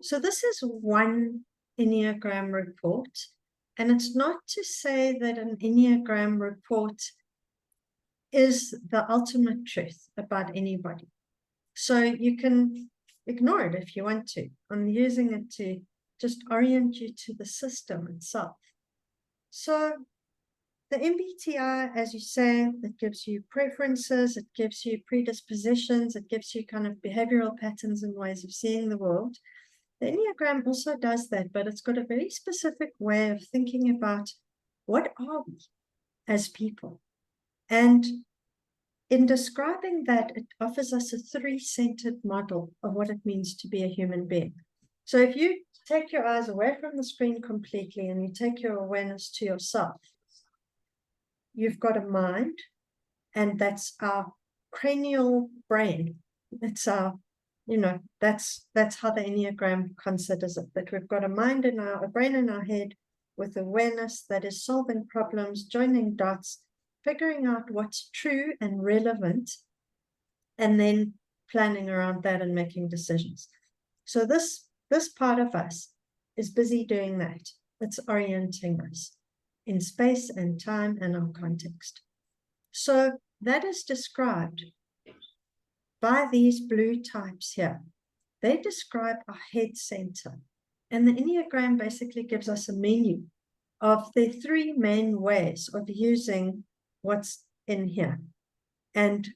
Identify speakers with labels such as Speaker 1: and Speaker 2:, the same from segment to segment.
Speaker 1: So this is one Enneagram report, and it's not to say that an Enneagram report is the ultimate truth about anybody. So you can ignore it if you want to. I'm using it to just orient you to the system itself. So the MBTI, as you say, it gives you preferences, it gives you predispositions, it gives you kind of behavioral patterns and ways of seeing the world. The Enneagram also does that, but it's got a very specific way of thinking about what are we as people. And in describing that, it offers us a three-centered model of what it means to be a human being. So if you take your eyes away from the screen completely and you take your awareness to yourself, you've got a mind, and that's our cranial brain. It's our, that's how the Enneagram considers it, that we've got a mind in a brain in our head with awareness that is solving problems, joining dots, figuring out what's true and relevant, and then planning around that and making decisions. So this part of us is busy doing that. It's orienting us in space and time and our context. So that is described by these blue types here. They describe our head center. And the Enneagram basically gives us a menu of the three main ways of using what's in here, and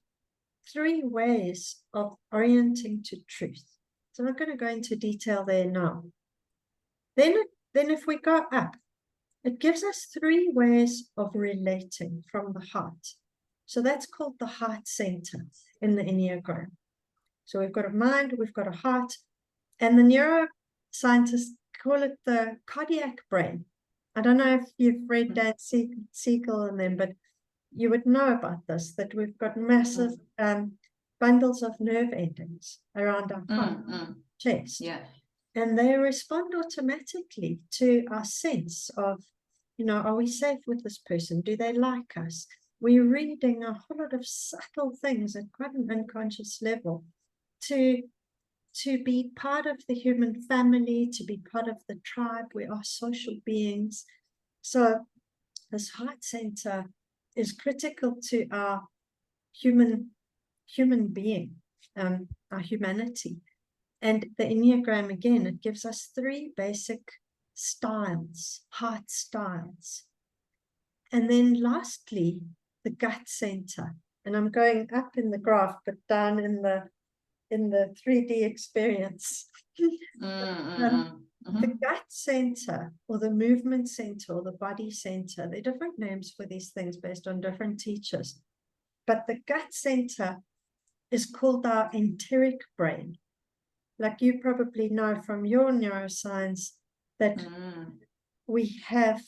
Speaker 1: three ways of orienting to truth. So I'm not going to go into detail there now. Then if we go up, it gives us three ways of relating from the heart. So that's called the heart center in the Enneagram. So we've got a mind, we've got a heart, and the neuroscientists call it the cardiac brain. I don't know if you've read Dan Siegel and them, but you would know about this, that we've got massive bundles of nerve endings around our heart, chest.
Speaker 2: Yeah.
Speaker 1: And they respond automatically to our sense of, are we safe with this person? Do they like us? We're reading a whole lot of subtle things at quite an unconscious level to be part of the human family, to be part of the tribe. We are social beings. So this heart center is critical to our human being, our humanity. And the Enneagram, again, it gives us three basic styles, heart styles. And then lastly, the gut center. And I'm going up in the graph, but down in the 3D experience. The gut center, or the movement center, or the body center, there are different names for these things based on different teachers. But the gut center is called our enteric brain. Like you probably know from your neuroscience that we have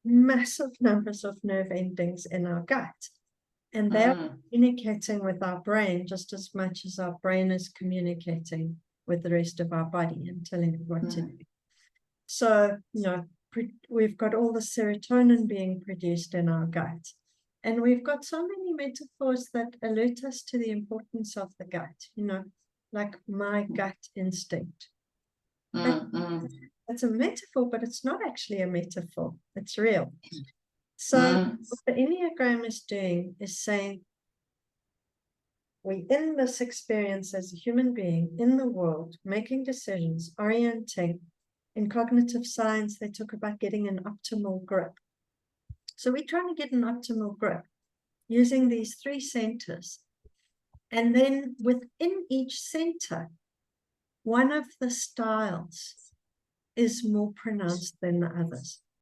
Speaker 1: massive numbers of nerve endings in our gut. And they're communicating with our brain just as much as our brain is communicating with the rest of our body and telling it what to do. So, we've got all the serotonin being produced in our gut. And we've got so many metaphors that alert us to the importance of the gut, like my gut instinct. That's a metaphor, but it's not actually a metaphor. It's real. So what the Enneagram is doing is saying, we're in this experience as a human being in the world, making decisions, orienting. In cognitive science, they talk about getting an optimal grip. So we're trying to get an optimal grip using these three centers. And then within each center, one of the styles is more pronounced than the others.